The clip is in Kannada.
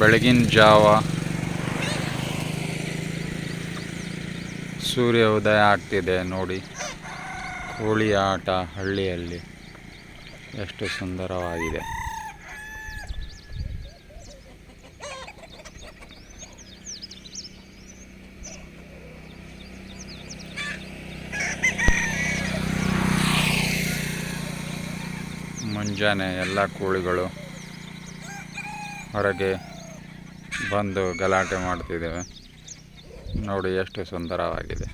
ಬೆಳಗಿನ ಜಾವ ಸೂರ್ಯ ಉದಯ ಆಗ್ತಿದೆ ನೋಡಿ. ಕೋಳಿ ಆಟ ಹಳ್ಳಿಯಲ್ಲಿ ಎಷ್ಟು ಸುಂದರವಾಗಿದೆ. ಮುಂಜಾನೆ ಎಲ್ಲ ಕೋಳಿಗಳು ಹೊರಗೆ ಬಂದು ಗಲಾಟೆ ಮಾಡ್ತಿದ್ದೇವೆ ನೋಡಿ, ಎಷ್ಟು ಸುಂದರವಾಗಿದೆ.